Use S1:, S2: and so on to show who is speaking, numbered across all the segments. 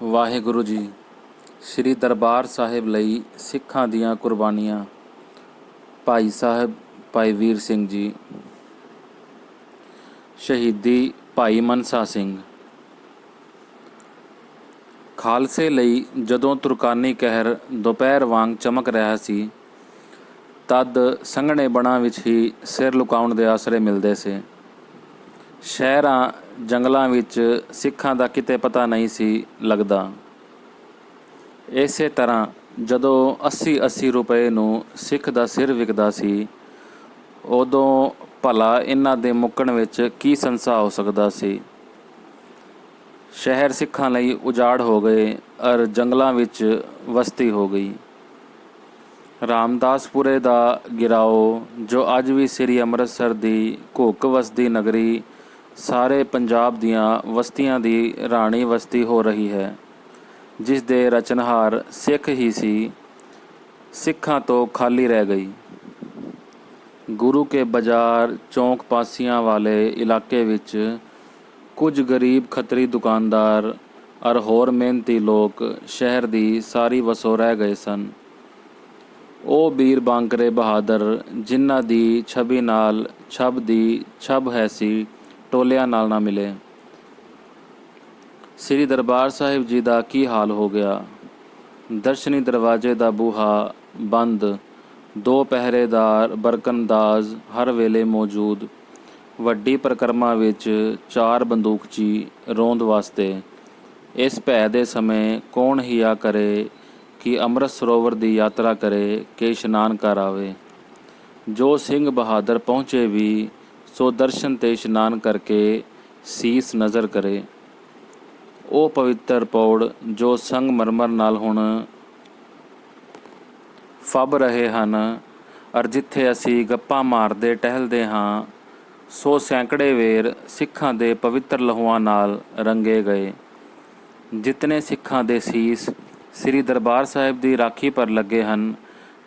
S1: ਵਾਹਿਗੁਰੂ ਜੀ। ਸ੍ਰੀ ਦਰਬਾਰ ਸਾਹਿਬ ਲਈ ਸਿੱਖਾਂ ਦੀਆਂ ਕੁਰਬਾਨੀਆਂ। ਭਾਈ ਸਾਹਿਬ ਭਾਈ ਵੀਰ ਸਿੰਘ ਜੀ। ਸ਼ਹੀਦੀ ਭਾਈ ਮਨਸਾ ਸਿੰਘ। ਖਾਲਸੇ ਲਈ ਜਦੋਂ ਤੁਰਕਾਨੀ ਕਹਿਰ ਦੁਪਹਿਰ ਵਾਂਗ ਚਮਕ ਰਿਹਾ ਸੀ, ਤਦ ਸੰਘਣੇ ਬਣਾ ਵਿੱਚ ਹੀ ਸਿਰ ਲੁਕਾਉਣ ਦੇ ਆਸਰੇ ਮਿਲਦੇ ਸੀ। ਸ਼ਹਿਰਾਂ ਜੰਗਲਾਂ ਵਿੱਚ ਸਿੱਖਾਂ ਦਾ ਕਿਤੇ ਪਤਾ ਨਹੀਂ ਸੀ ਲੱਗਦਾ। ਇਸੇ ਤਰ੍ਹਾਂ ਜਦੋਂ 80-80 ਰੁਪਏ ਨੂੰ ਸਿੱਖ ਦਾ ਸਿਰ ਵਿਕਦਾ ਸੀ, ਉਦੋਂ ਭਲਾ ਇਹਨਾਂ ਦੇ ਮੁੱਕਣ ਵਿੱਚ ਕੀ ਸੰਸਾ ਹੋ ਸਕਦਾ ਸੀ। ਸ਼ਹਿਰ ਸਿੱਖਾਂ ਲਈ ਉਜਾੜ ਹੋ ਗਏ ਔਰ ਜੰਗਲਾਂ ਵਿੱਚ ਵਸਤੀ ਹੋ ਗਈ। ਰਾਮਦਾਸਪੁਰੇ ਦਾ ਗਿਰਾਓ, ਜੋ ਅੱਜ ਵੀ ਸ੍ਰੀ ਅੰਮ੍ਰਿਤਸਰ ਦੀ ਘੁੱਕ ਵਸਦੀ ਨਗਰੀ ਸਾਰੇ ਪੰਜਾਬ ਦੀਆਂ ਵਸਤੀਆਂ ਦੀ ਰਾਣੀ ਵਸਤੀ ਹੋ ਰਹੀ ਹੈ, ਜਿਸ ਦੇ ਰਚਨਹਾਰ ਸਿੱਖ ਹੀ ਸੀ, ਸਿੱਖਾਂ ਤੋਂ ਖਾਲੀ ਰਹਿ ਗਈ। ਗੁਰੂ ਕੇ ਬਾਜ਼ਾਰ ਚੌਂਕ ਪਾਸੀਆਂ ਵਾਲੇ ਇਲਾਕੇ ਵਿੱਚ ਕੁਝ ਗਰੀਬ ਖੱਤਰੀ ਦੁਕਾਨਦਾਰ ਔਰ ਹੋਰ ਮਿਹਨਤੀ ਲੋਕ ਸ਼ਹਿਰ ਦੀ ਸਾਰੀ ਵਸੋਂ ਰਹਿ ਗਏ ਸਨ। ਉਹ ਬੀਰ ਬਾਂਕਰੇ ਬਹਾਦਰ, ਜਿਨ੍ਹਾਂ ਦੀ ਛਵੀ ਨਾਲ ਛਬ ਦੀ ਛਬ ਹੈ ਸੀ, ਟੋਲਿਆਂ ਨਾਲ ਨਾ ਮਿਲੇ। ਸ੍ਰੀ ਦਰਬਾਰ ਸਾਹਿਬ ਜੀ ਦਾ ਕੀ ਹਾਲ ਹੋ ਗਿਆ। ਦਰਸ਼ਨੀ ਦਰਵਾਜ਼ੇ ਦਾ ਬੂਹਾ ਬੰਦ, 2 ਪਹਿਰੇਦਾਰ ਬਰਕਨਦਾਜ਼ ਹਰ ਵੇਲੇ ਮੌਜੂਦ। ਵੱਡੀ ਪਰਿਕਰਮਾ ਵਿੱਚ 4 ਬੰਦੂਕਚੀ ਰੋਂਦ ਵਾਸਤੇ। ਇਸ ਭੈ ਦੇ ਸਮੇਂ ਕੌਣ ਹਿਆ ਕਰੇ ਕਿ ਅੰਮ੍ਰਿਤ ਸਰੋਵਰ ਦੀ ਯਾਤਰਾ ਕਰੇ ਕਿ ਇਸ਼ਨਾਨ ਕਰ ਆਵੇ। ਜੋ ਸਿੰਘ ਬਹਾਦਰ ਪਹੁੰਚੇ ਵੀ, ਸੋ ਦਰਸ਼ਨ ਤੇ ਇਸ਼ਨਾਨ ਕਰਕੇ ਸੀਸ ਨਜ਼ਰ ਕਰੇ। ਉਹ ਪਵਿੱਤਰ ਪੌੜ ਜੋ ਸੰਗਮਰਮਰ ਨਾਲ ਹੁਣ ਫੱਬ ਰਹੇ ਹਨ, ਔਰ ਜਿੱਥੇ ਅਸੀਂ ਗੱਪਾਂ ਮਾਰਦੇ ਟਹਿਲਦੇ ਹਾਂ, ਸੋ ਸੈਂਕੜੇ ਵੇਰ ਸਿੱਖਾਂ ਦੇ ਪਵਿੱਤਰ ਲਹੂਆਂ ਨਾਲ ਰੰਗੇ ਗਏ। ਜਿਤਨੇ ਸਿੱਖਾਂ ਦੇ ਸੀਸ ਸ੍ਰੀ ਦਰਬਾਰ ਸਾਹਿਬ ਦੀ ਰਾਖੀ ਪਰ ਲੱਗੇ ਹਨ,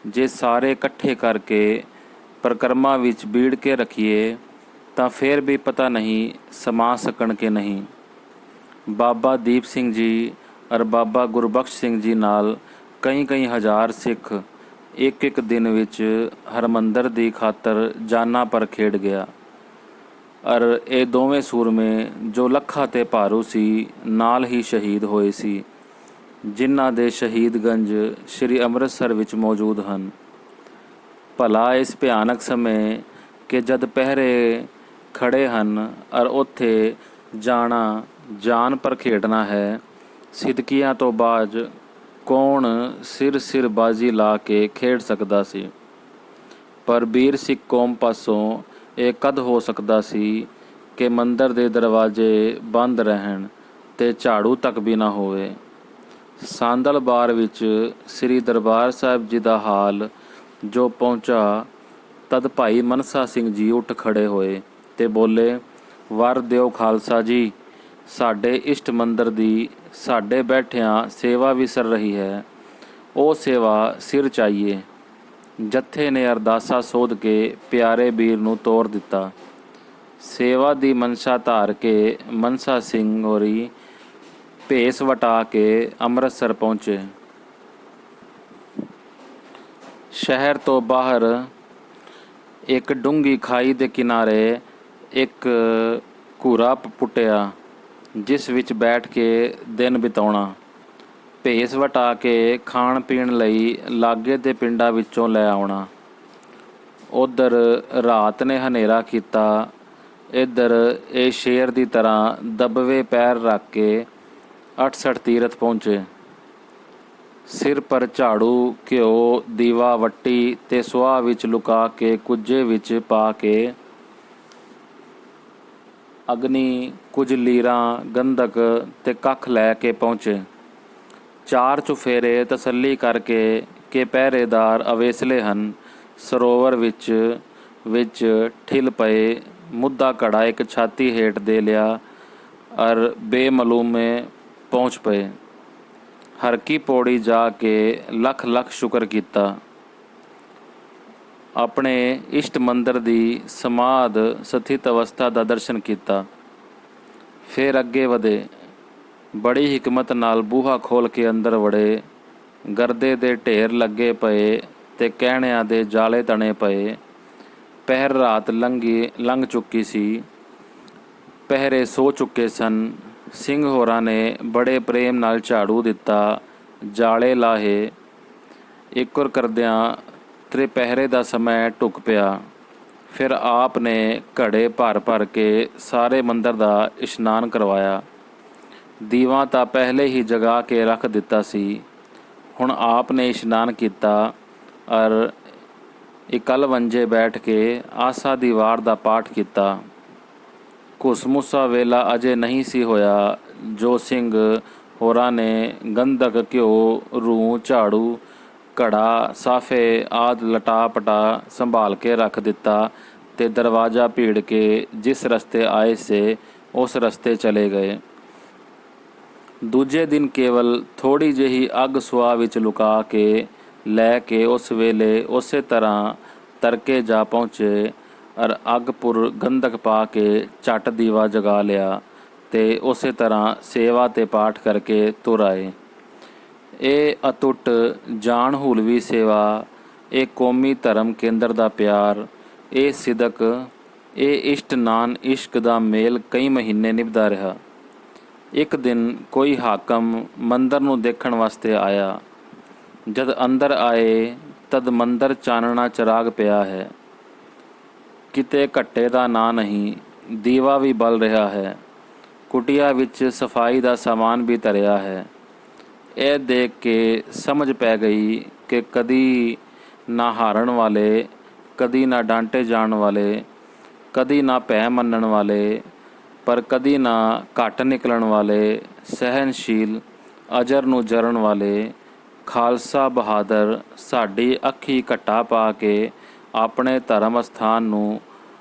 S1: ਜੇ ਸਾਰੇ ਇਕੱਠੇ ਕਰਕੇ ਪਰਿਕਰਮਾ ਵਿੱਚ ਬੀੜ ਕੇ ਰੱਖੀਏ ਤਾਂ ਫਿਰ ਵੀ ਪਤਾ ਨਹੀਂ ਸਮਾ ਸਕਣ ਕਿ ਨਹੀਂ। ਬਾਬਾ ਦੀਪ ਸਿੰਘ ਜੀ ਔਰ ਬਾਬਾ ਗੁਰਬਖਸ਼ ਸਿੰਘ ਜੀ ਨਾਲ ਕਈ ਹਜ਼ਾਰ ਸਿੱਖ ਇੱਕ ਦਿਨ ਵਿੱਚ ਹਰਮੰਦਰ ਦੀ ਖਾਤਰ ਜਾਨਾਂ ਪਰ ਖੇਡ ਗਿਆ। ਔਰ ਇਹ ਦੋਵੇਂ ਸੂਰਮੇ ਜੋ ਲੱਖਾਂ ਤੇ ਭਾਰੂ ਸੀ, ਨਾਲ ਹੀ ਸ਼ਹੀਦ ਹੋਏ ਸੀ, ਜਿਨ੍ਹਾਂ ਦੇ ਸ਼ਹੀਦਗੰਜ ਸ੍ਰੀ ਅੰਮ੍ਰਿਤਸਰ ਵਿੱਚ ਮੌਜੂਦ ਹਨ। ਭਲਾ ਇਸ ਭਿਆਨਕ ਸਮੇਂ ਕਿ ਜਦ ਪਹਿਰੇ ਖੜੇ ਹਨ ਔਰ ਉੱਥੇ ਜਾਣਾ ਜਾਨ ਪਰ ਖੇਡਣਾ ਹੈ, ਸਿਦਕੀਆਂ ਤੋਂ ਬਾਅਦ ਕੌਣ ਸਿਰ ਬਾਜ਼ੀ ਲਾ ਕੇ ਖੇਡ ਸਕਦਾ ਸੀ। ਪਰ ਬੀਰ ਸਿੱਖ ਕੌਮ ਪਾਸੋਂ ਇਹ ਕਦ ਹੋ ਸਕਦਾ ਸੀ ਕਿ ਮੰਦਰ ਦੇ ਦਰਵਾਜ਼ੇ ਬੰਦ ਰਹਿਣ ਤੇ ਝਾੜੂ ਤੱਕ ਵੀ ਨਾ ਹੋਵੇ। ਸਾਂਦਲਬਾਰ ਵਿੱਚ ਸ੍ਰੀ ਦਰਬਾਰ ਸਾਹਿਬ ਜੀ ਦਾ ਹਾਲ ਜੋ ਪਹੁੰਚਾ, ਤਦ ਭਾਈ ਮਨਸਾ ਸਿੰਘ ਜੀ ਉੱਠ ਖੜੇ ਹੋਏ ਤੇ ਬੋਲੇ, ਵਰ ਦਿਓ ਖਾਲਸਾ ਜੀ, ਸਾਡੇ ਇਸ਼ਟ ਮੰਦਰ ਦੀ ਸਾਡੇ ਬੈਠਿਆਂ ਸੇਵਾ ਵਿਸਰ ਰਹੀ ਹੈ। ਉਹ ਸੇਵਾ ਸਿਰ ਚਾਹੀਏ। ਜੱਥੇ ਨੇ ਅਰਦਾਸਾ ਸੋਧ ਕੇ ਪਿਆਰੇ ਵੀਰ ਨੂੰ ਤੋਰ ਦਿੱਤਾ। ਸੇਵਾ ਦੀ ਮਨਸ਼ਾ ਧਾਰ ਕੇ ਮਨਸਾ ਸਿੰਘ ਹੋਰੀ ਭੇਸ ਵਟਾ ਕੇ ਅੰਮ੍ਰਿਤਸਰ ਪਹੁੰਚੇ। ਸ਼ਹਿਰ ਤੋਂ ਬਾਹਰ ਇੱਕ ਡੂੰਘੀ ਖਾਈ ਦੇ ਕਿਨਾਰੇ ਇੱਕ ਘੂਰਾ ਪੁੱਟਿਆ, ਜਿਸ ਵਿੱਚ ਬੈਠ ਕੇ ਦਿਨ ਬਿਤਾਉਣਾ। ਭੇਸ ਵਟਾ ਕੇ ਖਾਣ ਪੀਣ ਲਈ ਲਾਗੇ ਦੇ ਪਿੰਡਾਂ ਵਿੱਚੋਂ ਲੈ ਆਉਣਾ। ਉੱਧਰ ਰਾਤ ਨੇ ਹਨੇਰਾ ਕੀਤਾ, ਇੱਧਰ ਇਹ ਸ਼ੇਰ ਦੀ ਤਰ੍ਹਾਂ ਦਬਵੇ ਪੈਰ ਰੱਖ ਕੇ 68 ਤੀਰਥ ਪਹੁੰਚੇ। ਸਿਰ ਪਰ ਝਾੜੂ, ਘਿਓ, ਦੀਵਾ, ਵੱਟੀ ਤੇ ਸੁਆਹ ਵਿੱਚ ਲੁਕਾ ਕੇ ਕੁੱਜੇ ਵਿੱਚ ਪਾ ਕੇ ਅਗਨੀ, ਕੁਝ ਲੀਰਾਂ, ਗੰਧਕ ਤੇ ਕੱਖ ਲੈ ਕੇ ਪਹੁੰਚੇ। 4 ਚੁਫੇਰੇ ਤਸੱਲੀ ਕਰਕੇ ਕਿ ਪਹਿਰੇਦਾਰ ਅਵੇਸਲੇ ਹਨ, ਸਰੋਵਰ ਵਿੱਚ ਠਿਲ ਪਏ। ਮੁੱਦਾ ਘੜਾ ਇੱਕ ਛਾਤੀ ਹੇਠ ਦੇ ਲਿਆ ਔਰ ਬੇਮਲੂਮੇ ਪਹੁੰਚ ਪਏ। ਹਰਕੀ ਪੌੜੀ ਜਾ ਕੇ ਲੱਖ ਸ਼ੁਕਰ ਕੀਤਾ। ਆਪਣੇ ਇਸ਼ਟ ਮੰਦਰ ਦੀ ਸਮਾਧ ਸਥਿਤ ਅਵਸਥਾ ਦਾ ਦਰਸ਼ਨ ਕੀਤਾ। ਫਿਰ ਅੱਗੇ ਵਧੇ। ਬੜੀ ਹਿਕਮਤ ਨਾਲ ਬੂਹਾ ਖੋਲ੍ਹ ਕੇ ਅੰਦਰ ਵੜੇ। ਗਰਦੇ ਦੇ ਢੇਰ ਲੱਗੇ ਪਏ ਤੇ ਕਹਿਣਿਆਂ ਦੇ ਜਾਲੇ ਤਣੇ ਪਏ। ਪਹਿਰ ਰਾਤ ਲੰਘ ਚੁੱਕੀ ਸੀ। ਪਹਿਰੇ ਸੋ ਚੁੱਕੇ ਸਨ। ਸਿੰਘ ਹੋਰਾਂ ਨੇ ਬੜੇ ਪ੍ਰੇਮ ਨਾਲ ਝਾੜੂ ਦਿੱਤਾ, ਜਾਲੇ ਲਾਹੇ। ਇੱਕੁਰ ਕਰਦਿਆਂ ਤ੍ਰਿਪਹਿਰੇ ਦਾ ਸਮਾਂ ਢੁੱਕ ਪਿਆ। ਫਿਰ ਆਪ ਨੇ ਘੜੇ ਭਰ ਭਰ ਕੇ ਸਾਰੇ ਮੰਦਰ ਦਾ ਇਸ਼ਨਾਨ ਕਰਵਾਇਆ। ਦੀਵਾ ਤਾਂ ਪਹਿਲੇ ਹੀ ਜਗਾ ਕੇ ਰੱਖ ਦਿੱਤਾ ਸੀ। ਹੁਣ ਆਪ ਨੇ ਇਸ਼ਨਾਨ ਕੀਤਾ ਅਰ ਇਕੱਲ ਵੰਜੇ ਬੈਠ ਕੇ ਆਸਾ ਦੀ ਵਾਰ ਦਾ ਪਾਠ ਕੀਤਾ। ਘੁਸਮੁਸਾ ਵੇਲਾ ਅਜੇ ਨਹੀਂ ਸੀ ਹੋਇਆ ਜੋ ਸਿੰਘ ਹੋਰਾਂ ਨੇ ਗੰਧਕ, ਘਿਓ, ਰੂੰ, ਝਾੜੂ, ਘੜਾ, ਸਾਫੇ ਆਦਿ ਲਟਾ-ਪਟਾ ਸੰਭਾਲ ਕੇ ਰੱਖ ਦਿੱਤਾ ਤੇ ਦਰਵਾਜ਼ਾ ਭੀੜ ਕੇ ਜਿਸ ਰਸਤੇ ਆਏ ਸੇ ਉਸ ਰਸਤੇ ਚਲੇ ਗਏ। ਦੂਜੇ ਦਿਨ ਕੇਵਲ ਥੋੜ੍ਹੀ ਜਿਹੀ ਅੱਗ ਸੁਆਹ ਵਿੱਚ ਲੁਕਾ ਕੇ ਲੈ ਕੇ ਉਸ ਵੇਲੇ ਉਸੇ ਤਰ੍ਹਾਂ ਤਰਕੇ ਜਾ ਪਹੁੰਚੇ ਅਰ ਅੱਗ ਪੁਰ ਗੰਧਕ ਪਾ ਕੇ ਝੱਟ ਦੀਵਾ ਜਗਾ ਲਿਆ ਤੇ ਉਸੇ ਤਰ੍ਹਾਂ ਸੇਵਾ ਤੇ ਪਾਠ ਕਰਕੇ ਤੁਰ ਆਏ। ਇਹ ਅਤੁੱਟ ਜਾਣ ਹੂਲਵੀ ਸੇਵਾ, ਇਹ ਕੌਮੀ ਧਰਮ ਕੇਂਦਰ ਦਾ ਪਿਆਰ, ਇਹ ਸਿਦਕ, ਇਹ ਇਸ਼ਟ ਨਾਨ ਇਸ਼ਕ ਦਾ ਮੇਲ ਕਈ ਮਹੀਨੇ ਨਿਭਦਾ ਰਿਹਾ। ਇੱਕ ਦਿਨ ਕੋਈ ਹਾਕਮ ਮੰਦਰ ਨੂੰ ਦੇਖਣ ਵਾਸਤੇ ਆਇਆ। ਜਦ ਅੰਦਰ ਆਏ ਤਦ ਮੰਦਰ ਚਾਨਣਾ ਚਰਾਗ ਪਿਆ ਹੈ। ਕਿਤੇ ਘੱਟੇ ਦਾ ਨਾਂ ਨਹੀਂ, ਦੀਵਾ ਵੀ ਬਲ ਰਿਹਾ ਹੈ। ਕੁਟੀਆ ਵਿੱਚ ਸਫਾਈ ਦਾ ਸਾਮਾਨ ਵੀ ਧਰਿਆ ਹੈ। ਇਹ ਦੇਖ ਕੇ ਸਮਝ ਪੈ ਗਈ ਕਿ ਕਦੀ ਨਾ ਹਾਰਨ ਵਾਲੇ, ਕਦੀ ਨਾ ਡਾਂਟੇ ਜਾਣ ਵਾਲੇ, ਕਦੀ ਨਾ ਭੈ ਮੰਨਣ ਵਾਲੇ, ਪਰ ਕਦੀ ਨਾ ਘੱਟ ਨਿਕਲਣ ਵਾਲੇ, ਸਹਿਨਸ਼ੀਲ, ਅਜਰ ਨੂੰ ਜਰਨ ਵਾਲੇ, ਖਾਲਸਾ ਬਹਾਦਰ ਸਾਡੀ ਅੱਖੀ ਘੱਟਾ ਪਾ ਕੇ ਆਪਣੇ ਧਰਮ ਅਸਥਾਨ ਨੂੰ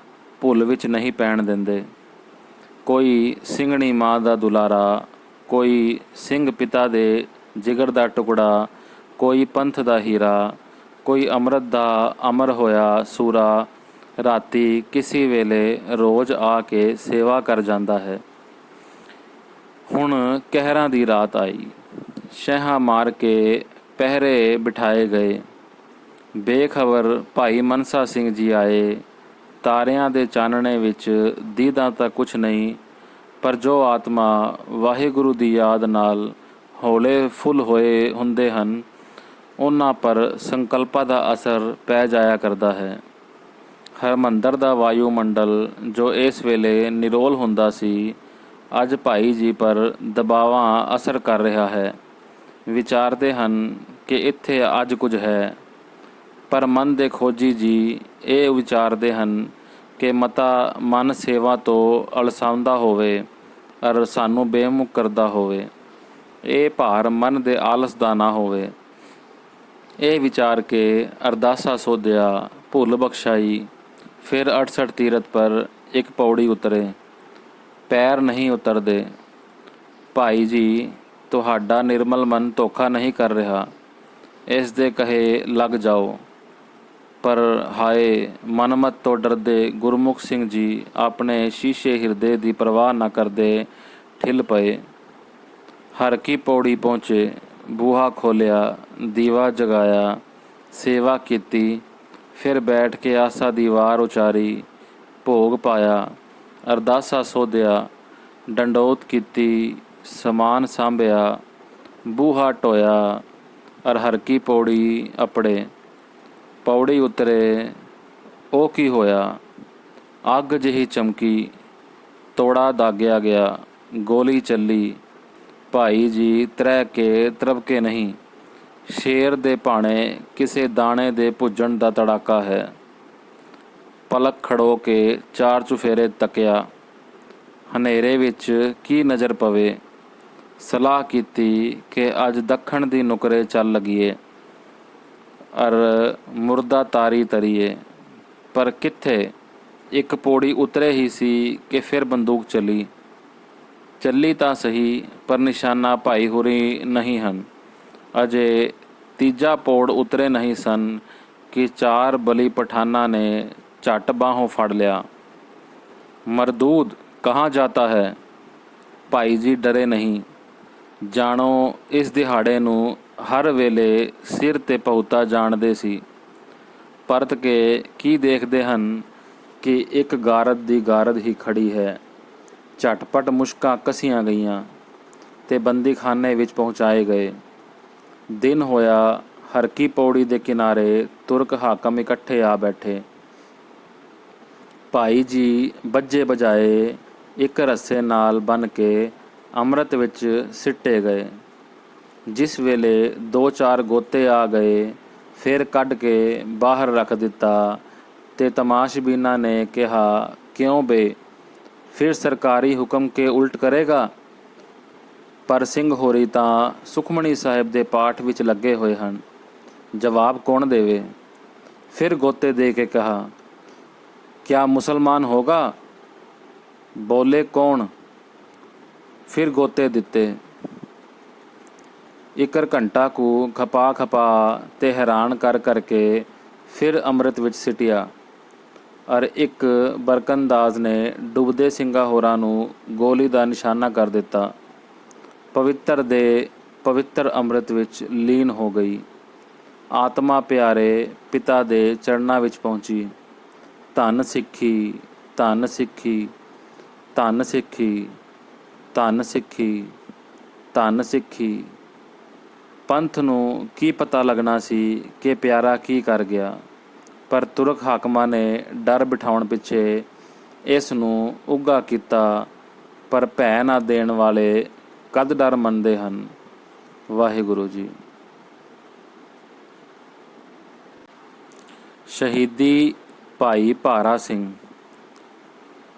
S1: ਭੁੱਲ ਵਿੱਚ ਨਹੀਂ ਪੈਣ ਦਿੰਦੇ। ਕੋਈ ਸਿੰਘਣੀ ਮਾਂ ਦਾ ਦੁਲਾਰਾ, ਕੋਈ ਸਿੰਘ ਪਿਤਾ ਦੇ ਜਿਗਰ ਦਾ ਟੁਕੜਾ, ਕੋਈ ਪੰਥ ਦਾ ਹੀਰਾ, ਕੋਈ ਅੰਮ੍ਰਿਤ ਦਾ ਅਮਰ ਹੋਇਆ ਸੂਰਾ ਰਾਤੀ ਕਿਸੇ ਵੇਲੇ ਰੋਜ਼ ਆ ਕੇ ਸੇਵਾ ਕਰ ਜਾਂਦਾ ਹੈ। ਹੁਣ ਕਹਿਰਾਂ ਦੀ ਰਾਤ ਆਈ। ਸ਼ਹਿਆਂ ਮਾਰ ਕੇ ਪਹਿਰੇ ਬਿਠਾਏ ਗਏ। ਬੇਖਬਰ ਭਾਈ ਮਨਸਾ ਸਿੰਘ ਜੀ ਆਏ। ਤਾਰਿਆਂ ਦੇ ਚਾਨਣੇ ਵਿੱਚ ਦੀਦਾ ਤਾਂ ਕੁਛ ਨਹੀਂ, ਪਰ ਜੋ ਆਤਮਾ ਵਾਹਿਗੁਰੂ ਦੀ ਯਾਦ ਨਾਲ ਹੌਲੇ ਫੁੱਲ ਹੋਏ ਹੁੰਦੇ ਹਨ, ਉਹਨਾਂ ਪਰ ਸੰਕਲਪਾਂ ਦਾ ਅਸਰ ਪੈ ਜਾਇਆ ਕਰਦਾ ਹੈ। ਹਰਿਮੰਦਰ ਦਾ ਵਾਯੂਮੰਡਲ ਜੋ ਇਸ ਵੇਲੇ ਨਿਰੋਲ ਹੁੰਦਾ ਸੀ, ਅੱਜ ਭਾਈ ਜੀ ਪਰ ਦਬਾਵਾਂ ਅਸਰ ਕਰ ਰਿਹਾ ਹੈ। ਵਿਚਾਰਦੇ ਹਨ ਕਿ ਇੱਥੇ ਅੱਜ ਕੁਝ ਹੈ, ਪਰ ਮਨ ਦੇ ਖੋਜੀ ਜੀ ਇਹ ਵਿਚਾਰਦੇ ਹਨ ਕਿ ਮਤਾ ਮਨ ਸੇਵਾ ਤੋਂ ਅਲਸਾਉਂਦਾ ਹੋਵੇ ਅਰ ਸਾਨੂੰ ਬੇਮੁਖ ਕਰਦਾ ਹੋਵੇ। ਇਹ ਭਾਰ ਮਨ ਦੇ ਆਲਸ ਦਾ ਨਾ ਹੋਵੇ। ਇਹ ਵਿਚਾਰ ਕੇ ਅਰਦਾਸਾ ਸੋਧਿਆ, ਭੁੱਲ ਬਖਸ਼ਾਈ। ਫਿਰ 68 ਤੀਰਥ ਪਰ ਇੱਕ ਪੌੜੀ ਉਤਰੇ। ਪੈਰ ਨਹੀਂ ਉਤਰਦੇ। ਭਾਈ ਜੀ, ਤੁਹਾਡਾ ਨਿਰਮਲ ਮਨ ਧੋਖਾ ਨਹੀਂ ਕਰ ਰਿਹਾ, ਇਸ ਦੇ ਕਹੇ ਲੱਗ ਜਾਓ। ਪਰ ਹਾਏ, ਮਨਮਤ ਤੋਂ ਡਰਦੇ ਗੁਰਮੁਖ ਸਿੰਘ ਜੀ ਆਪਣੇ ਸ਼ੀਸ਼ੇ ਹਿਰਦੇ ਦੀ ਪਰਵਾਹ ਨਾ ਕਰਦੇ ਠਿਲ ਪਏ। ਹਰ ਕੀ ਪੌੜੀ ਪਹੁੰਚੇ, ਬੂਹਾ ਖੋਲ੍ਹਿਆ, ਦੀਵਾ ਜਗਾਇਆ, ਸੇਵਾ ਕੀਤੀ। ਫਿਰ ਬੈਠ ਕੇ ਆਸਾ ਦੀ ਵਾਰ ਉਚਾਰੀ, ਭੋਗ ਪਾਇਆ, ਅਰਦਾਸਾ ਸੋਧਿਆ, ਡੰਡੋਤ ਕੀਤੀ, ਸਮਾਨ ਸਾਂਭਿਆ, ਬੂਹਾ ਢੋਇਆ ਅਰ ਹਰ ਕੀ ਪੌੜੀ ਅਪੜੇ। ਪੌੜੀ ਉਤਰੇ। ਉਹ ਕੀ ਹੋਇਆ? ਅੱਗ ਜਿਹੀ ਚਮਕੀ, ਤੋੜਾ ਦਾਗਿਆ ਗਿਆ, ਗੋਲੀ ਚੱਲੀ। ਭਾਈ ਜੀ ਤ੍ਰਹਿ ਕੇ ਤਰਬਕੇ ਨਹੀਂ। ਸ਼ੇਰ ਦੇ ਭਾਣੇ ਕਿਸੇ ਦਾਣੇ ਦੇ ਭੁੱਜਣ ਦਾ ਤੜਾਕਾ ਹੈ। ਪਲਕ ਖੜੋ ਕੇ ਚਾਰ ਚੁਫੇਰੇ ਤੱਕਿਆ। ਹਨੇਰੇ ਵਿੱਚ ਕੀ ਨਜ਼ਰ ਪਵੇ। ਸਲਾਹ ਕੀਤੀ ਕਿ ਅੱਜ ਦੱਖਣ ਦੀ ਨੁਕਰੇ ਚੱਲ ਲੱਗੀਏ ਅਰ ਮੁਰਦਾ ਤਾਰੀ ਤਰੀਏ। ਪਰ ਕਿੱਥੇ? ਇੱਕ ਪੌੜੀ ਉਤਰੇ ਹੀ ਸੀ ਕਿ ਫਿਰ ਬੰਦੂਕ ਚੱਲੀ ਤਾਂ ਸਹੀ, ਪਰ ਨਿਸ਼ਾਨਾ ਭਾਈ ਹੋਰੀ ਨਹੀਂ ਹਨ। ਅਜੇ ਤੀਜਾ ਪੌੜ ਉਤਰੇ ਨਹੀਂ ਸਨ ਕਿ 4 ਬਲੀ ਪਠਾਨਾਂ ਨੇ ਝੱਟ ਬਾਹੋਂ ਫੜ ਲਿਆ। ਮਰਦੂਦ, ਕਹਾਂ ਜਾਤਾ ਹੈ? ਭਾਈ ਜੀ ਡਰੇ ਨਹੀਂ। ਜਾਣੋ ਇਸ ਦਿਹਾੜੇ ਨੂੰ ਹਰ ਵੇਲੇ ਸਿਰ ਤੇ ਪਹੁਤਾ ਜਾਣਦੇ ਸੀ। ਪਰਤ ਕੇ ਕੀ ਦੇਖਦੇ ਹਨ ਕਿ ਇੱਕ ਗਾਰਦ ਦੀ ਗਾਰਦ ਹੀ ਖੜੀ ਹੈ। ਝਟਪਟ ਮੁਸ਼ਕਾਂ ਕੱਸੀਆਂ ਗਈਆਂ ਤੇ ਬੰਦੀਖਾਨੇ ਵਿੱਚ ਪਹੁੰਚਾਏ ਗਏ। ਦਿਨ ਹੋਇਆ। ਹਰਕੀ ਪੌੜੀ ਦੇ ਕਿਨਾਰੇ ਤੁਰਕ ਹਾਕਮ ਇਕੱਠੇ ਆ ਬੈਠੇ। ਭਾਈ ਜੀ ਬੱਜੇ ਬਜਾਏ ਇੱਕ ਰੱਸੇ ਨਾਲ ਬੰਨ੍ਹ ਕੇ ਅੰਮ੍ਰਿਤ ਵਿੱਚ ਸਿੱਟੇ ਗਏ। ਜਿਸ ਵੇਲੇ 2-4 ਗੋਤੇ ਆ ਗਏ, ਫਿਰ ਕੱਢ ਕੇ ਬਾਹਰ ਰੱਖ ਦਿੱਤਾ ਤੇ ਤਮਾਸ਼ਬੀਨਾਂ ਨੇ ਕਿਹਾ, ਕਿਉਂ ਬੇ, ਫਿਰ ਸਰਕਾਰੀ ਹੁਕਮ ਕੇ ਉਲਟ ਕਰੇਗਾ? ਪਰ ਸਿੰਘ ਹੋਰੀ ਤਾਂ ਸੁਖਮਣੀ ਸਾਹਿਬ ਦੇ ਪਾਠ ਵਿੱਚ ਲੱਗੇ ਹੋਏ ਹਨ। ਜਵਾਬ ਕੌਣ ਦੇਵੇ? ਫਿਰ ਗੋਤੇ ਦੇ ਕੇ ਕਹਾ, ਕਿਆ ਮੁਸਲਮਾਨ ਹੋਗਾ? ਬੋਲੇ, ਕੌਣ? ਫਿਰ ਗੋਤੇ ਦਿੱਤੇ। ਇੱਕਰ ਘੰਟਾ ਕੁ ਖਪਾ ਖਪਾ ਤੇ ਹੈਰਾਨ ਕਰ ਕਰਕੇ ਫਿਰ ਅੰਮ੍ਰਿਤ ਵਿੱਚ ਸਿੱਟਿਆ। ਅਰ ਇੱਕ ਬਰਕੰਦਾਜ਼ ਨੇ ਡੁੱਬਦੇ ਸਿੰਘਾਂ ਹੋਰਾਂ ਨੂੰ ਗੋਲੀ ਦਾ ਨਿਸ਼ਾਨਾ ਕਰ ਦਿੱਤਾ। ਪਵਿੱਤਰ ਦੇ ਪਵਿੱਤਰ ਅੰਮ੍ਰਿਤ ਵਿੱਚ ਲੀਨ ਹੋ ਗਈ। ਆਤਮਾ ਪਿਆਰੇ ਪਿਤਾ ਦੇ ਚਰਨਾਂ ਵਿੱਚ ਪਹੁੰਚੀ। ਧੰਨ ਸਿੱਖੀ, ਧੰਨ ਸਿੱਖੀ, ਧੰਨ ਸਿੱਖੀ, ਧੰਨ ਸਿੱਖੀ, ਧੰਨ ਸਿੱਖੀ। ਪੰਥ ਨੂੰ ਕੀ ਪਤਾ ਲੱਗਣਾ ਸੀ ਕਿ ਪਿਆਰਾ ਕੀ ਕਰ ਗਿਆ, ਪਰ ਤੁਰਕ ਹਾਕਮਾਂ ਨੇ ਡਰ ਬਿਠਾਉਣ ਪਿੱਛੇ ਇਸ ਨੂੰ ਉੱਘਾ ਕੀਤਾ। ਪਰ ਭੈ ਨਾ ਦੇਣ ਵਾਲੇ ਕਦ ਡਰ ਮੰਨਦੇ ਹਨ। ਵਾਹਿਗੁਰੂ ਜੀ। ਸ਼ਹੀਦੀ ਭਾਈ ਭਾਰਾ ਸਿੰਘ।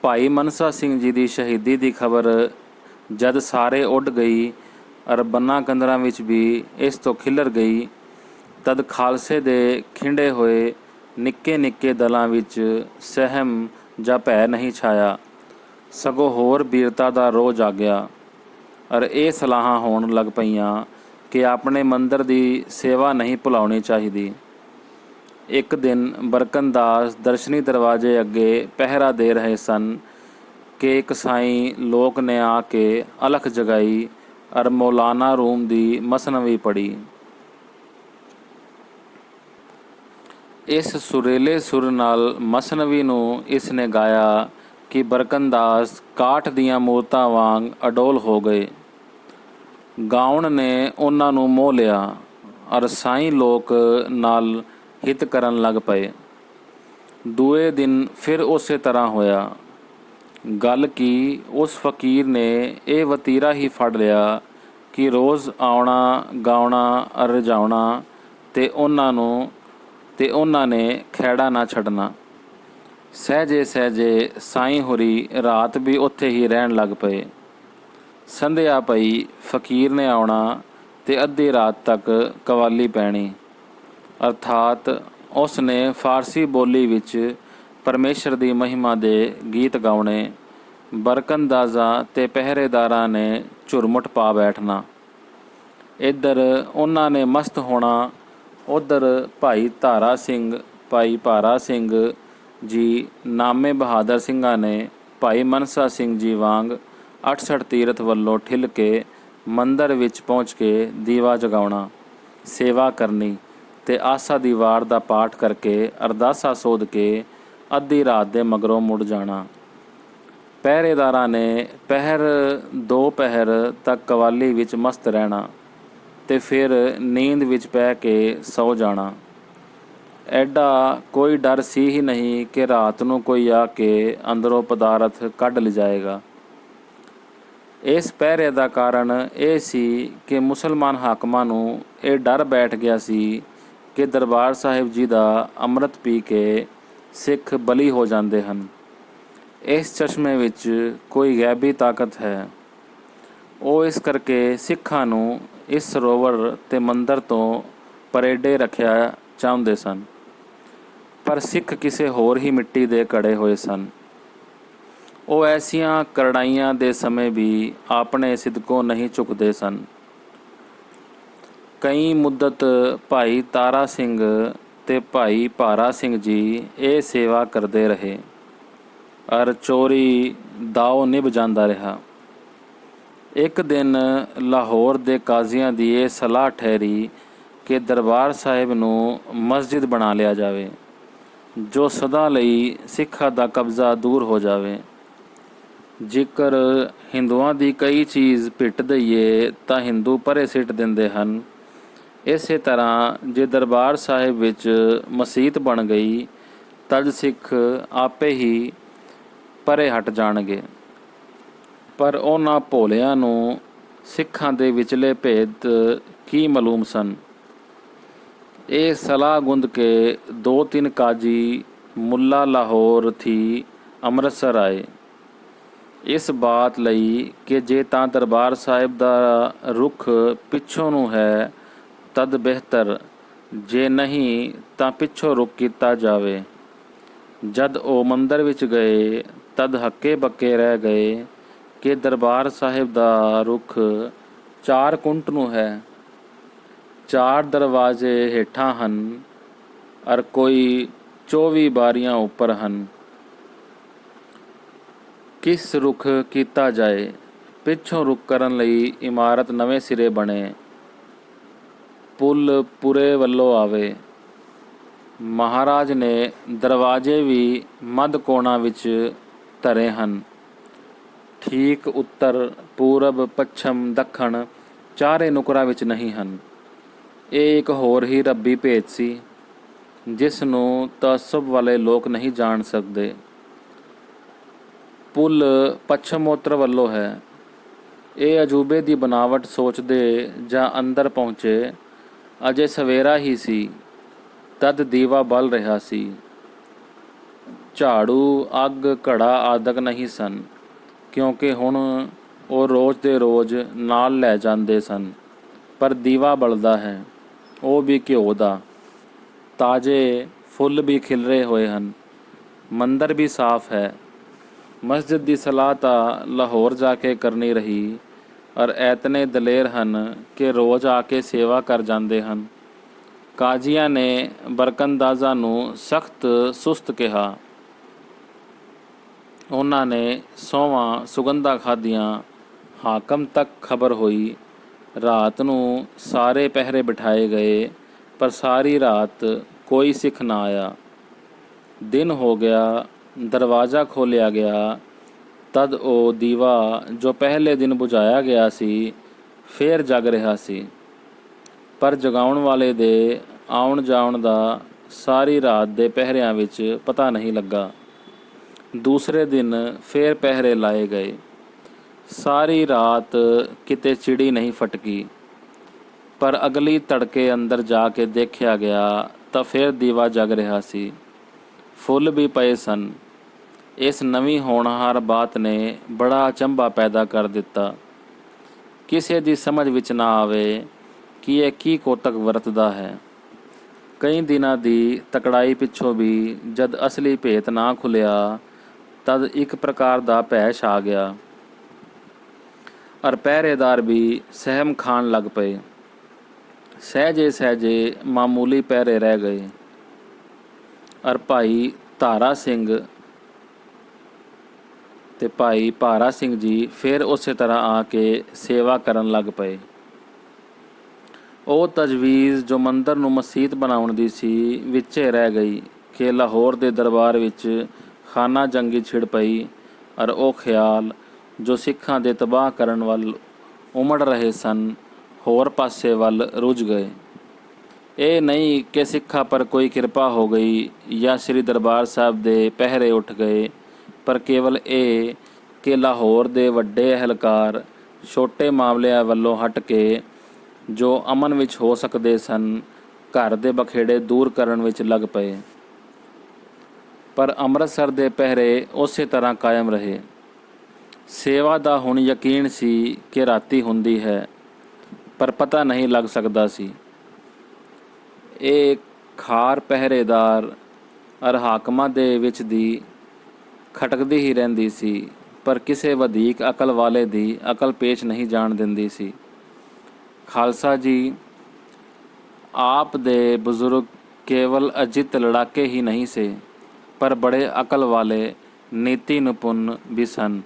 S1: ਭਾਈ ਮਨਸਾ ਸਿੰਘ ਜੀ ਦੀ ਸ਼ਹੀਦੀ ਦੀ ਖਬਰ ਜਦ ਸਾਰੇ ਉੱਡ ਗਈ ਅਰ ਬੰਨਾਂ ਕੰਦਰਾਂ ਵਿੱਚ ਵੀ ਇਸ ਤੋਂ ਖਿਲਰ ਗਈ, ਤਦ ਖਾਲਸੇ ਦੇ ਖਿੰਡੇ ਹੋਏ ਨਿੱਕੇ ਨਿੱਕੇ ਦਲਾਂ ਵਿੱਚ ਸਹਿਮ ਜਾਂ ਭੈ ਨਹੀਂ ਛਾਇਆ, ਸਗੋਂ ਹੋਰ ਬੀਰਤਾ ਦਾ ਰੋਹ ਜਾਗਿਆ। ਅਰ ਇਹ ਸਲਾਹਾਂ ਹੋਣ ਲੱਗ ਪਈਆਂ ਕਿ ਆਪਣੇ ਮੰਦਰ ਦੀ ਸੇਵਾ ਨਹੀਂ ਭੁਲਾਉਣੀ ਚਾਹੀਦੀ। ਇੱਕ ਦਿਨ ਬਰਕੰਦਾਜ਼ ਦਰਸ਼ਨੀ ਦਰਵਾਜ਼ੇ ਅੱਗੇ ਪਹਿਰਾ ਦੇ ਰਹੇ ਸਨ ਕਿ ਇੱਕ ਸਾਈਂ ਲੋਕ ਨੇ ਆ ਕੇ ਅਲਖ ਜਗਾਈ ਅਰ ਮੌਲਾਨਾ ਰੂਮ ਦੀ ਮਸਨਵੀ ਪੜ੍ਹੀ। ਇਸ ਸੁਰੀਲੇ ਸੁਰ ਨਾਲ ਮਸਨਵੀ ਨੂੰ ਇਸ ਨੇ ਗਾਇਆ ਕਿ ਬਰਕੰਦਾਜ਼ ਕਾਠ ਦੀਆਂ ਮੂਰਤਾਂ ਵਾਂਗ ਅਡੋਲ ਹੋ ਗਏ। ਗਾਉਣ ਨੇ ਉਹਨਾਂ ਨੂੰ ਮੋਹ ਲਿਆ ਅਰ ਸਾਈਂ ਲੋਕ ਨਾਲ ਹਿੱਤ ਕਰਨ ਲੱਗ ਪਏ। ਦੂਏ ਦਿਨ ਫਿਰ ਉਸੇ ਤਰ੍ਹਾਂ ਹੋਇਆ। ਗੱਲ ਕੀ, ਉਸ ਫਕੀਰ ਨੇ ਇਹ ਵਤੀਰਾ ਹੀ ਫੜ ਲਿਆ ਕਿ ਰੋਜ਼ ਆਉਣਾ, ਗਾਉਣਾ ਅਰ ਰਜਾਉਣਾ ਤੇ ਉਹਨਾਂ ਨੇ ਖਹਿੜਾ ਨਾ ਛੱਡਣਾ। ਸਹਿਜੇ ਸਹਿਜੇ ਸਾਈਂ ਹੋਰੀ ਰਾਤ ਵੀ ਉੱਥੇ ਹੀ ਰਹਿਣ ਲੱਗ ਪਏ। ਸੰਧਿਆ ਪਈ, ਫਕੀਰ ਨੇ ਆਉਣਾ ਤੇ ਅੱਧੀ ਰਾਤ ਤੱਕ ਕਵਾਲੀ ਪੈਣੀ, ਅਰਥਾਤ ਉਸ ਨੇ ਫਾਰਸੀ ਬੋਲੀ ਵਿੱਚ ਪਰਮੇਸ਼ਰ ਦੀ ਮਹਿਮਾ ਦੇ ਗੀਤ ਗਾਉਣੇ। ਬਰਕੰਦਾਜ਼ਾਂ ਤੇ ਪਹਿਰੇਦਾਰਾਂ ਨੇ ਝੁਰਮੁਟ ਪਾ ਬੈਠਣਾ। ਇੱਧਰ ਉਹਨਾਂ ਨੇ ਮਸਤ ਹੋਣਾ, ਉੱਧਰ ਭਾਈ ਤਾਰਾ ਸਿੰਘ, ਭਾਈ ਭਾਰਾ ਸਿੰਘ ਜੀ ਨਾਮੇ ਬਹਾਦਰ ਸਿੰਘਾਂ ਨੇ ਭਾਈ ਮਨਸਾ ਸਿੰਘ ਜੀ ਵਾਂਗ 68 ਤੀਰਥ ਵੱਲੋਂ ਠਿੱਲ ਕੇ ਮੰਦਰ ਵਿੱਚ ਪਹੁੰਚ ਕੇ ਦੀਵਾ ਜਗਾਉਣਾ, ਸੇਵਾ ਕਰਨੀ ਤੇ ਆਸਾ ਦੀ ਵਾਰ ਦਾ ਪਾਠ ਕਰਕੇ ਅਰਦਾਸਾ ਸੋਧ ਕੇ ਅੱਧੀ ਰਾਤ ਦੇ ਮਗਰੋਂ ਮੁੜ ਜਾਣਾ। ਪਹਿਰੇਦਾਰਾਂ ਨੇ ਪਹਿਰ 2 ਪਹਿਰ ਤੱਕ ਕਵਾਲੀ ਵਿੱਚ ਮਸਤ ਰਹਿਣਾ ਤੇ ਫਿਰ ਨੀਂਦ ਵਿੱਚ ਪੈ ਕੇ ਸੌ ਜਾਣਾ। ਐਡਾ ਕੋਈ ਡਰ ਸੀ ਹੀ ਨਹੀਂ ਕਿ ਰਾਤ ਨੂੰ ਕੋਈ ਆ ਕੇ ਅੰਦਰੋਂ ਪਦਾਰਥ ਕੱਢ ਲਿਜਾਏਗਾ। ਇਸ ਪਹਿਰੇ ਦਾ ਕਾਰਨ ਇਹ ਸੀ ਕਿ ਮੁਸਲਮਾਨ ਹਾਕਮਾਂ ਨੂੰ ਇਹ ਡਰ ਬੈਠ ਗਿਆ ਸੀ ਕਿ ਦਰਬਾਰ ਸਾਹਿਬ ਜੀ ਦਾ ਅੰਮ੍ਰਿਤ ਪੀ ਕੇ ਸਿੱਖ ਬਲੀ ਹੋ ਜਾਂਦੇ ਹਨ। ਇਸ ਚਸ਼ਮੇ ਵਿੱਚ ਕੋਈ ਗੈਬੀ ਤਾਕਤ ਹੈ। ਉਹ ਇਸ ਕਰਕੇ ਸਿੱਖਾਂ ਨੂੰ ਇਸ ਸਰੋਵਰ ਤੇ ਮੰਦਰ ਤੋਂ ਪਰੇਡੇ ਰੱਖਿਆ ਚਾਹੁੰਦੇ ਸਨ। ਪਰ ਸਿੱਖ ਕਿਸੇ ਹੋਰ ਹੀ ਮਿੱਟੀ ਦੇ ਘੜੇ ਹੋਏ ਸਨ। ਉਹ ਐਸੀਆਂ ਕਰੜਾਈਆਂ ਦੇ ਸਮੇਂ ਵੀ ਆਪਣੇ ਸਿਦਕੋਂ ਨਹੀਂ ਝੁਕਦੇ ਸਨ। ਕਈ ਮੁੱਦਤ ਭਾਈ ਤਾਰਾ ਸਿੰਘ ਤੇ ਭਾਈ ਭਾਰਾ ਸਿੰਘ ਜੀ ਇਹ ਸੇਵਾ ਕਰਦੇ ਰਹੇ ਅਰ ਚੋਰੀ ਦਾਓ ਨਿਭ ਜਾਂਦਾ ਰਿਹਾ। ਇੱਕ ਦਿਨ ਲਾਹੌਰ ਦੇ ਕਾਜ਼ੀਆਂ ਦੀ ਇਹ ਸਲਾਹ ਠਹਿਰੀ ਕਿ ਦਰਬਾਰ ਸਾਹਿਬ ਨੂੰ ਮਸਜਿਦ ਬਣਾ ਲਿਆ ਜਾਵੇ, ਜੋ ਸਦਾ ਲਈ ਸਿੱਖਾਂ ਦਾ ਕਬਜ਼ਾ ਦੂਰ ਹੋ ਜਾਵੇ। ਜੇਕਰ ਹਿੰਦੂਆਂ ਦੀ ਕਈ ਚੀਜ਼ ਭਿੱਟ ਦਈਏ ਤਾਂ ਹਿੰਦੂ ਪਰੇ ਸਿੱਟ ਦਿੰਦੇ ਹਨ। ਇਸੇ ਤਰ੍ਹਾਂ ਜੇ ਦਰਬਾਰ ਸਾਹਿਬ ਵਿੱਚ ਮਸੀਤ ਬਣ ਗਈ ਤਦ ਸਿੱਖ ਆਪੇ ਹੀ ਪਰੇ ਹਟ ਜਾਣਗੇ। ਪਰ ਉਹਨਾਂ ਭੋਲਿਆਂ ਨੂੰ ਸਿੱਖਾਂ ਦੇ ਵਿਚਲੇ ਭੇਦ ਕੀ ਮਾਲੂਮ ਸਨ। ਇਹ ਸਲਾਹ ਗੁੰਦ ਕੇ 2-3 ਕਾਜੀ ਮੁੱਲਾ ਲਾਹੌਰ ਥੀ ਅੰਮ੍ਰਿਤਸਰ ਆਏ, ਇਸ ਬਾਤ ਲਈ ਕਿ ਜੇ ਤਾਂ ਦਰਬਾਰ ਸਾਹਿਬ ਦਾ ਰੁਖ ਪਿੱਛੋਂ ਨੂੰ ਹੈ ਤਦ ਬਿਹਤਰ, ਜੇ ਨਹੀਂ ਤਾਂ ਪਿੱਛੋਂ ਰੁਕ ਕੀਤਾ ਜਾਵੇ। ਜਦ ਉਹ ਮੰਦਰ ਵਿੱਚ ਗਏ ਤਦ ਹੱਕੇ ਬੱਕੇ ਰਹਿ ਗਏ ਕਿ ਦਰਬਾਰ ਸਾਹਿਬ ਦਾ ਰੁਖ 4 ਕੁੰਟ ਨੂੰ ਹੈ, 4 ਦਰਵਾਜ਼ੇ ਹੇਠਾਂ ਹਨ ਅਰ ਕੋਈ 24 ਬਾਰੀਆਂ ਉੱਪਰ ਹਨ। ਕਿਸ ਰੁਖ ਕੀਤਾ ਜਾਏ? ਪਿੱਛੋਂ ਰੁਖ ਕਰਨ ਲਈ ਇਮਾਰਤ ਨਵੇਂ ਸਿਰੇ ਬਣੇ, ਪੁੱਲ ਪੁਰੇ ਵੱਲੋਂ ਆਵੇ। ਮਹਾਰਾਜ ਨੇ ਦਰਵਾਜ਼ੇ ਵੀ ਮੱਧ ਕੋਣਾ ਵਿੱਚ ਧਰੇ ਹਨ, ਠੀਕ ਉੱਤਰ, ਪੂਰਬ, ਪੱਛਮ, ਦੱਖਣ ਚਾਰੇ ਨੁਕਰਾਂ ਵਿੱਚ ਨਹੀਂ ਹਨ। ਇਹ ਇੱਕ ਹੋਰ ਹੀ ਰੱਬੀ ਭੇਦ ਸੀ ਜਿਸ ਨੂੰ ਤਅੱਸੁਬ ਵਾਲੇ ਲੋਕ ਨਹੀਂ ਜਾਣ ਸਕਦੇ। ਪੁੱਲ ਪੱਛਮੋਤਰ ਵੱਲੋਂ ਹੈ। ਇਹ ਅਜੂਬੇ ਦੀ ਬਣਾਵਟ ਸੋਚਦੇ ਜਾਂ ਅੰਦਰ ਪਹੁੰਚੇ। ਅਜੇ ਸਵੇਰਾ ਹੀ ਸੀ ਤਦ ਦੀਵਾ ਬਲ ਰਿਹਾ ਸੀ। ਝਾੜੂ, ਅੱਗ, ਘੜਾ ਆਦਿਕ ਨਹੀਂ ਸਨ, ਕਿਉਂਕਿ ਹੁਣ ਉਹ ਰੋਜ਼ ਦੇ ਰੋਜ਼ ਨਾਲ ਲੈ ਜਾਂਦੇ ਸਨ। ਪਰ ਦੀਵਾ ਬਲਦਾ ਹੈ, ਉਹ ਵੀ ਘਿਓ ਦਾ। ਤਾਜ਼ੇ ਫੁੱਲ ਵੀ ਖਿਲਰੇ ਹੋਏ ਹਨ। ਮੰਦਰ ਵੀ ਸਾਫ਼ ਹੈ। ਮਸਜਿਦ ਦੀ ਸਲਾਹ ਤਾਂ ਲਾਹੌਰ ਜਾ ਕੇ ਕਰਨੀ ਰਹੀ, ਔਰ ਐਤਨੇ ਦਲੇਰ ਹਨ ਕਿ ਰੋਜ਼ ਆ ਕੇ ਸੇਵਾ ਕਰ ਜਾਂਦੇ ਹਨ। ਕਾਜ਼ੀਆਂ ਨੇ ਬਰਕੰਦਾਜ਼ਾਂ ਨੂੰ ਸਖਤ ਸੁਸਤ ਕਿਹਾ। ਉਹਨਾਂ ਨੇ ਸਹੁੰਆਂ ਸੁਗੰਧਾਂ ਖਾਧੀਆਂ। ਹਾਕਮ ਤੱਕ ਖਬਰ ਹੋਈ। ਰਾਤ ਨੂੰ ਸਾਰੇ ਪਹਿਰੇ ਬਿਠਾਏ ਗਏ, ਪਰ ਸਾਰੀ ਰਾਤ ਕੋਈ ਸਿੱਖ ਨਾ ਆਇਆ। ਦਿਨ ਹੋ ਗਿਆ, ਦਰਵਾਜ਼ਾ ਖੋਲ੍ਹਿਆ ਗਿਆ ਤਦ ਉਹ ਦੀਵਾ ਜੋ ਪਹਿਲੇ ਦਿਨ ਬੁਝਾਇਆ ਗਿਆ ਸੀ ਫੇਰ ਜਗ ਰਿਹਾ ਸੀ। ਪਰ ਜਗਾਉਣ ਵਾਲੇ ਦੇ ਆਉਣ ਜਾਣ ਦਾ ਸਾਰੀ ਰਾਤ ਦੇ ਪਹਿਰਿਆਂ ਵਿੱਚ ਪਤਾ ਨਹੀਂ ਲੱਗਾ। ਦੂਸਰੇ ਦਿਨ ਫੇਰ ਪਹਿਰੇ ਲਾਏ ਗਏ। ਸਾਰੀ ਰਾਤ ਕਿਤੇ ਚਿੜੀ ਨਹੀਂ ਫਟਕੀ। ਪਰ ਅਗਲੀ ਤੜਕੇ ਅੰਦਰ ਜਾ ਕੇ ਦੇਖਿਆ ਗਿਆ ਤਾਂ ਫੇਰ ਦੀਵਾ ਜਗ ਰਿਹਾ ਸੀ। ਫੁੱਲ ਵੀ ਪਏ ਸਨ। ਇਸ ਨਵੀਂ ਹੋਣਹਾਰ ਬਾਤ ਨੇ ਬੜਾ ਅਚੰਭਾ ਪੈਦਾ ਕਰ ਦਿੱਤਾ। ਕਿਸੇ ਦੀ ਸਮਝ ਵਿੱਚ ਨਾ ਆਵੇ ਕਿ ਇਹ ਕੀ ਕੋਤਕ ਵਰਤਦਾ ਹੈ। ਕਈ ਦਿਨਾਂ ਦੀ ਤਕੜਾਈ ਪਿੱਛੋਂ ਵੀ ਜਦ ਅਸਲੀ ਭੇਤ ਨਾ ਖੁੱਲਿਆ ਤਦ ਇੱਕ ਪ੍ਰਕਾਰ ਦਾ ਭੈ ਛਾ ਗਿਆ, ਔਰ ਪਹਿਰੇਦਾਰ ਵੀ ਸਹਿਮ ਖਾਣ ਲੱਗ ਪਏ। ਸਹਿਜੇ ਸਹਿਜੇ ਮਾਮੂਲੀ ਪਹਿਰੇ ਰਹਿ ਗਏ, ਔਰ ਭਾਈ ਤਾਰਾ ਸਿੰਘ ਤੇ ਭਾਈ ਭਾਰਾ ਸਿੰਘ ਜੀ ਫਿਰ ਉਸੇ ਤਰ੍ਹਾਂ ਆ ਕੇ ਸੇਵਾ ਕਰਨ ਲੱਗ ਪਏ। ਉਹ ਤਜਵੀਜ਼ ਜੋ ਮੰਦਰ ਨੂੰ ਮਸੀਤ ਬਣਾਉਣ ਦੀ ਸੀ ਵਿੱਚੇ ਰਹਿ ਗਈ ਕਿ ਲਾਹੌਰ ਦੇ ਦਰਬਾਰ ਵਿੱਚ ਖਾਨਾ ਜੰਗੀ ਛਿੜ ਪਈ, ਔਰ ਉਹ ਖਿਆਲ ਜੋ ਸਿੱਖਾਂ ਦੇ ਤਬਾਹ ਕਰਨ ਵੱਲ ਉਮੜ ਰਹੇ ਸਨ ਹੋਰ ਪਾਸੇ ਵੱਲ ਰੁੱਝ ਗਏ। ਇਹ ਨਹੀਂ ਕਿ ਸਿੱਖਾਂ ਪਰ ਕੋਈ ਕਿਰਪਾ ਹੋ ਗਈ ਜਾਂ ਸ੍ਰੀ ਦਰਬਾਰ ਸਾਹਿਬ ਦੇ ਪਹਿਰੇ ਉੱਠ ਗਏ, ਪਰ ਕੇਵਲ ਇਹ ਕਿ ਲਾਹੌਰ ਦੇ ਵੱਡੇ ਅਹਿਲਕਾਰ ਛੋਟੇ ਮਾਮਲਿਆਂ ਵੱਲੋਂ ਹਟ ਕੇ ਜੋ ਅਮਨ ਵਿੱਚ ਹੋ ਸਕਦੇ ਸਨ ਘਰ ਦੇ ਬਖੇੜੇ ਦੂਰ ਕਰਨ ਵਿੱਚ ਲੱਗ ਪਏ। ਪਰ ਅੰਮ੍ਰਿਤਸਰ ਦੇ ਪਹਿਰੇ ਉਸੇ ਤਰ੍ਹਾਂ ਕਾਇਮ ਰਹੇ। ਸੇਵਾ ਦਾ ਹੁਣ ਯਕੀਨ ਸੀ ਕਿ ਰਾਤੀ ਹੁੰਦੀ ਹੈ, ਪਰ ਪਤਾ ਨਹੀਂ ਲੱਗ ਸਕਦਾ ਸੀ। ਇਹ ਖਾਰ ਪਹਿਰੇਦਾਰ ਔਰ ਹਾਕਮਾਂ ਦੇ ਵਿੱਚ ਦੀ ਖਟਕਦੀ ਹੀ ਰਹਿੰਦੀ ਸੀ, ਪਰ ਕਿਸੇ ਵਧੀਕ ਅਕਲ ਵਾਲੇ ਦੀ ਅਕਲ ਪੇਸ਼ ਨਹੀਂ ਜਾਣ ਦਿੰਦੀ ਸੀ। ਖਾਲਸਾ ਜੀ ਆਪ ਦੇ ਬਜ਼ੁਰਗ ਕੇਵਲ ਅਜਿੱਤ ਲੜਾਕੇ ਹੀ ਨਹੀਂ ਸੇ, ਪਰ ਬੜੇ ਅਕਲ ਵਾਲੇ ਨੀਤੀ ਨਿਪੁੰਨ ਵੀ ਸਨ।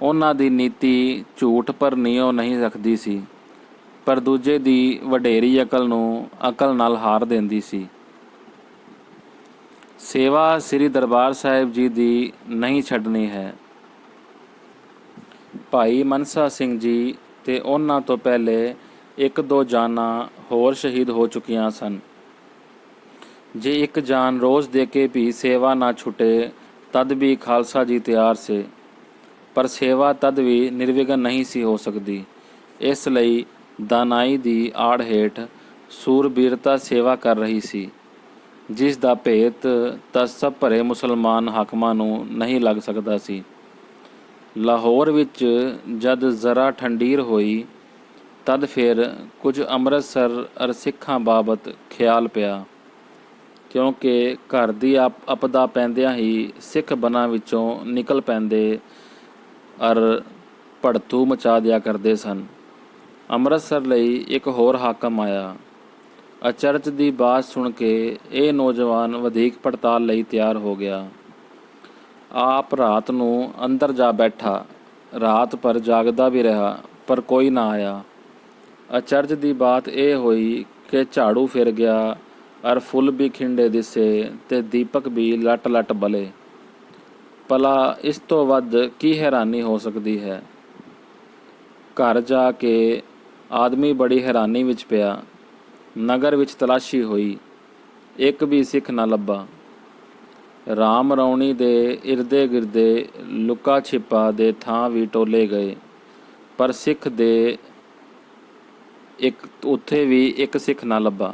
S1: ਉਹਨਾਂ ਦੀ ਨੀਤੀ ਝੂਠ ਪਰ ਨਿਉ ਨਹੀਂ ਰੱਖਦੀ ਸੀ, ਪਰ ਦੂਜੇ ਦੀ ਵਡੇਰੀ ਅਕਲ ਨੂੰ ਅਕਲ ਨਾਲ ਹਾਰ ਦਿੰਦੀ ਸੀ। ਸੇਵਾ ਸ੍ਰੀ ਦਰਬਾਰ ਸਾਹਿਬ ਜੀ ਦੀ ਨਹੀਂ ਛੱਡਣੀ ਹੈ। ਭਾਈ ਮਨਸਾ ਸਿੰਘ ਜੀ ਤੇ ਉਹਨਾਂ ਤੋਂ ਪਹਿਲੇ 1-2 ਜਾਨਾਂ ਹੋਰ ਸ਼ਹੀਦ ਹੋ ਚੁੱਕੀਆਂ ਸਨ। ਜੇ ਇੱਕ ਜਾਨ ਰੋਜ਼ ਦੇ ਕੇ ਵੀ ਸੇਵਾ ਨਾ ਛੁੱਟੇ ਤਦ ਵੀ ਖਾਲਸਾ ਜੀ ਤਿਆਰ ਸੇ, ਪਰ ਸੇਵਾ ਤਦ ਵੀ ਨਿਰਵਿਘਨ ਨਹੀਂ ਸੀ ਹੋ ਸਕਦੀ। ਇਸ ਲਈ ਦਾਨਾਈ ਦੀ ਆੜ ਹੇਠ ਸੂਰਬੀਰਤਾ ਸੇਵਾ ਕਰ ਰਹੀ ਸੀ, ਜਿਸ ਦਾ ਭੇਤ ਤਸੱਬ ਭਰੇ ਮੁਸਲਮਾਨ ਹਾਕਮਾਂ ਨੂੰ ਨਹੀਂ ਲੱਗ ਸਕਦਾ ਸੀ। ਲਾਹੌਰ ਵਿੱਚ ਜਦ ਜ਼ਰਾ ਠੰਡੀਰ ਹੋਈ ਤਦ ਫਿਰ ਕੁਝ ਅੰਮ੍ਰਿਤਸਰ ਅਰ ਸਿੱਖਾਂ ਬਾਬਤ ਖਿਆਲ ਪਿਆ, ਕਿਉਂਕਿ ਘਰ ਦੀ ਆਪਦਾ ਪੈਂਦਿਆਂ ਹੀ ਸਿੱਖ ਬਨਾਂ ਵਿੱਚੋਂ ਨਿਕਲ ਪੈਂਦੇ ਅਰ ਭੜਥੂ ਮਚਾ ਦਿਆ ਕਰਦੇ ਸਨ। ਅੰਮ੍ਰਿਤਸਰ ਲਈ ਇੱਕ ਹੋਰ ਹਾਕਮ ਆਇਆ। ਅਚਰਜ ਦੀ ਬਾਤ ਸੁਣ ਕੇ ਇਹ ਨੌਜਵਾਨ ਵਧੇਕ ਪੜਤਾਲ ਲਈ ਤਿਆਰ ਹੋ ਗਿਆ। ਆਪ ਰਾਤ ਨੂੰ ਅੰਦਰ ਜਾ ਬੈਠਾ, ਰਾਤ ਭਰ ਜਾਗਦਾ ਵੀ ਰਿਹਾ, ਪਰ ਕੋਈ ਨਾ ਆਇਆ। ਅਚਰਜ ਦੀ ਬਾਤ ਇਹ ਹੋਈ ਕਿ ਝਾੜੂ ਫਿਰ ਗਿਆ ਅਰ ਫੁੱਲ ਵੀ ਖਿੰਡੇ ਦਿਸੇ ਤੇ ਦੀਪਕ ਵੀ ਲਟ ਲਟ ਬਲੇ। ਭਲਾ ਇਸ ਤੋਂ ਵੱਧ ਕੀ ਹੈਰਾਨੀ ਹੋ ਸਕਦੀ ਹੈ? ਘਰ ਜਾ ਕੇ ਆਦਮੀ ਬੜੀ ਹੈਰਾਨੀ ਵਿੱਚ ਪਿਆ। ਨਗਰ ਵਿੱਚ ਤਲਾਸ਼ੀ ਹੋਈ, ਇੱਕ ਵੀ ਸਿੱਖ ਨਾ ਲੱਭਾ। ਰਾਮ ਰੌਣੀ ਦੇ ਇਰਦੇ ਗਿਰਦੇ ਲੁਕਾ ਛਿਪਾ ਦੇ ਥਾਂ ਵੀ ਟੋਲੇ ਗਏ, ਪਰ ਸਿੱਖ ਦੇ ਉੱਥੇ ਵੀ ਇੱਕ ਸਿੱਖ ਨਾ ਲੱਭਾ।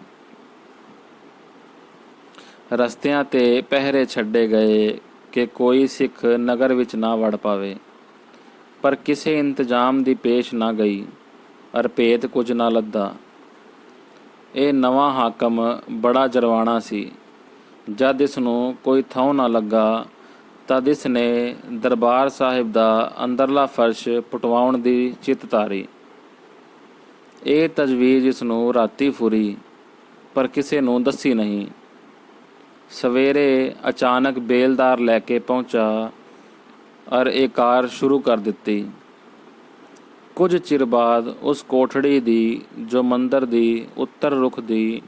S1: ਰਸਤਿਆਂ ਤੇ ਪਹਿਰੇ ਛੱਡੇ ਗਏ ਕਿ ਕੋਈ ਸਿੱਖ ਨਗਰ ਵਿੱਚ ਨਾ ਵੜ ਪਾਵੇ, ਪਰ ਕਿਸੇ ਇੰਤਜ਼ਾਮ ਦੀ ਪੇਸ਼ ਨਾ ਗਈ ਅਰ ਭੇਤ ਕੁਝ ਨਾ ਲੱਦਾ। ਇਹ ਨਵਾਂ ਹਾਕਮ ਬੜਾ ਜਰਵਾਣਾ ਸੀ। ਜਦ ਇਸ ਨੂੰ ਕੋਈ ਥਹੁ ਨਾ ਲੱਗਾ ਤਦ ਇਸ ਨੇ ਦਰਬਾਰ ਸਾਹਿਬ ਦਾ ਅੰਦਰਲਾ ਫਰਸ਼ ਪੁਟਵਾਉਣ ਦੀ ਚਿੱਤ ਧਾਰੀ। ਇਹ ਤਜਵੀਜ਼ ਇਸ ਨੂੰ ਰਾਤੀ ਫੁਰੀ, ਪਰ ਕਿਸੇ ਨੂੰ ਦੱਸੀ ਨਹੀਂ। ਸਵੇਰੇ ਅਚਾਨਕ ਬੇਲਦਾਰ ਲੈ ਕੇ ਪਹੁੰਚਾ ਅਰ ਇਹ ਕਾਰ ਸ਼ੁਰੂ ਕਰ ਦਿੱਤੀ। ਕੁਝ ਚਿਰ ਬਾਅਦ ਉਸ ਕੋਠੜੀ ਦੀ, ਜੋ ਮੰਦਰ ਦੀ ਉੱਤਰ ਰੁਖ ਦੀ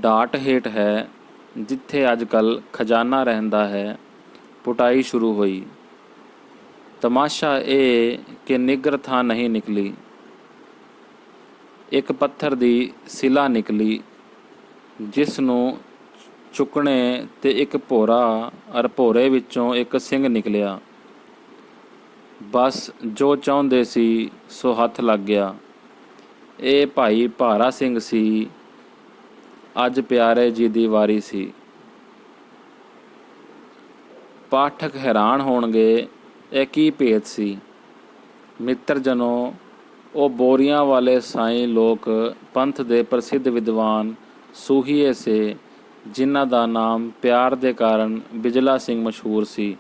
S1: ਢਾਟ ਹੇਠ ਹੈ, ਜਿੱਥੇ ਅੱਜ ਕੱਲ੍ਹ ਖਜ਼ਾਨਾ ਰਹਿੰਦਾ ਹੈ, ਪੁਟਾਈ ਸ਼ੁਰੂ ਹੋਈ। ਤਮਾਸ਼ਾ ਇਹ ਕਿ ਨਿੱਗਰ ਥਾਂ ਨਹੀਂ ਨਿਕਲੀ। ਇੱਕ ਪੱਥਰ ਦੀ ਸਿਲਾ ਨਿਕਲੀ, ਜਿਸ ਨੂੰ ਚੁੱਕਣੇ ਤੇ ਇੱਕ ਭੋਰਾ ਅਰ ਭੋਰੇ ਵਿੱਚੋਂ ਇੱਕ ਸਿੰਘ ਨਿਕਲਿਆ। ਬਸ ਜੋ ਚਾਹੁੰਦੇ ਸੀ ਸੋ ਹੱਥ ਲੱਗ ਗਿਆ। ਇਹ ਭਾਈ ਭਾਰਾ ਸਿੰਘ ਸੀ। ਅੱਜ ਪਿਆਰੇ ਜੀ ਦੀ ਵਾਰੀ ਸੀ। ਪਾਠਕ ਹੈਰਾਨ ਹੋਣਗੇ, ਇਹ ਕੀ ਭੇਤ ਸੀ? ਮਿੱਤਰ ਜਨੋ, ਉਹ ਬੋਰੀਆਂ ਵਾਲੇ ਸਾਈਂ ਲੋਕ ਪੰਥ ਦੇ ਪ੍ਰਸਿੱਧ ਵਿਦਵਾਨ ਸੂਹੀਏ ਸੇ, ਜਿਨ੍ਹਾਂ ਦਾ ਨਾਮ ਪਿਆਰ ਦੇ ਕਾਰਨ ਬਿਜਲਾ ਸਿੰਘ ਮਸ਼ਹੂਰ ਸੀ।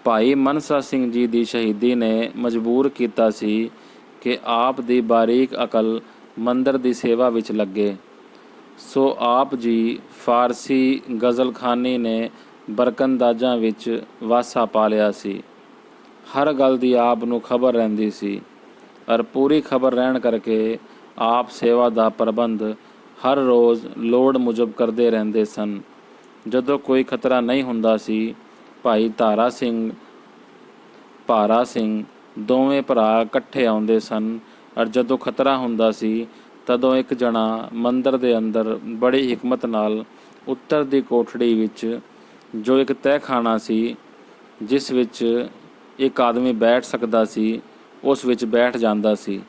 S1: ਭਾਈ ਮਨਸਾ ਸਿੰਘ ਜੀ ਦੀ ਸ਼ਹੀਦੀ ਨੇ ਮਜਬੂਰ ਕੀਤਾ ਸੀ ਕਿ ਆਪ ਦੀ ਬਾਰੀਕ ਅਕਲ ਮੰਦਰ ਦੀ ਸੇਵਾ ਵਿੱਚ ਲੱਗੇ। ਸੋ ਆਪ ਜੀ ਫਾਰਸੀ ਗਜ਼ਲਖਾਨੀ ਨੇ ਬਰਕੰਦਾਜ਼ਾਂ ਵਿੱਚ ਵਾਸਾ ਪਾ ਲਿਆ ਸੀ। ਹਰ ਗੱਲ ਦੀ ਆਪ ਨੂੰ ਖਬਰ ਰਹਿੰਦੀ ਸੀ, ਔਰ ਪੂਰੀ ਖਬਰ ਰਹਿਣ ਕਰਕੇ ਆਪ ਸੇਵਾ ਦਾ ਪ੍ਰਬੰਧ ਹਰ ਰੋਜ਼ ਲੋੜ ਮੁਜਬ ਕਰਦੇ ਰਹਿੰਦੇ ਸਨ। ਜਦੋਂ ਕੋਈ ਖਤਰਾ ਨਹੀਂ ਹੁੰਦਾ ਸੀ, ਭਾਈ ਤਾਰਾ ਸਿੰਘ, ਭਾਰਾ ਸਿੰਘ ਦੋਵੇਂ ਭਰਾ ਇਕੱਠੇ ਆਉਂਦੇ ਸਨ, ਔਰ ਜਦੋਂ ਖਤਰਾ ਹੁੰਦਾ ਸੀ ਤਦੋਂ ਇੱਕ ਜਣਾ ਮੰਦਰ ਦੇ ਅੰਦਰ ਬੜੀ ਹਕਮਤ ਨਾਲ ਉੱਤਰ ਦੀ ਕੋਠੜੀ ਵਿੱਚ, ਜੋ ਇੱਕ ਤਹਿਖਾਨਾ ਸੀ ਜਿਸ ਵਿੱਚ ਇੱਕ ਆਦਮੀ ਬੈਠ ਸਕਦਾ ਸੀ, ਉਸ ਵਿੱਚ ਬੈਠ ਜਾਂਦਾ ਸੀ।